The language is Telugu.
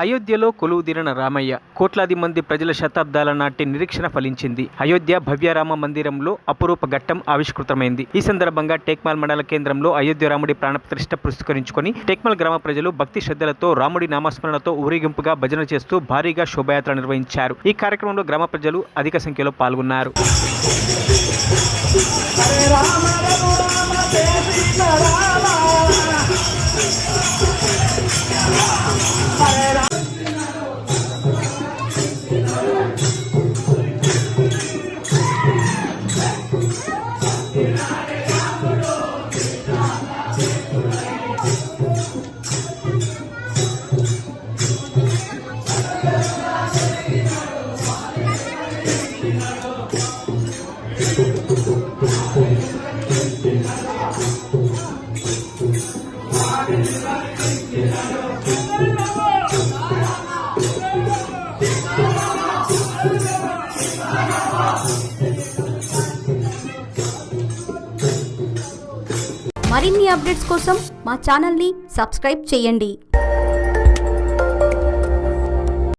అయోధ్యలో కొలువుదీరిన రామయ్య కోట్లాది మంది ప్రజల శతాబ్దాల నాటి నిరీక్షణ ఫలించింది. అయోధ్య భవ్యరామ మందిరంలో అపురూప ఘట్టం ఆవిష్కృతమైంది. ఈ సందర్భంగా టేక్మాల్ మండల కేంద్రంలో అయోధ్య రాముడి ప్రాణప్రతిష్ఠ పురస్కరించుకొని టేక్మాల్ గ్రామ ప్రజలు భక్తి శ్రద్ధలతో రాముడి నామస్మరణతో ఊరేగింపుగా భజన చేస్తూ భారీగా శోభయాత్ర నిర్వహించారు. ఈ కార్యక్రమంలో గ్రామ ప్రజలు అధిక సంఖ్యలో పాల్గొన్నారు. మరిన్ని అప్డేట్స్ కోసం మా ఛానల్ని సబ్స్క్రైబ్ చేయండి.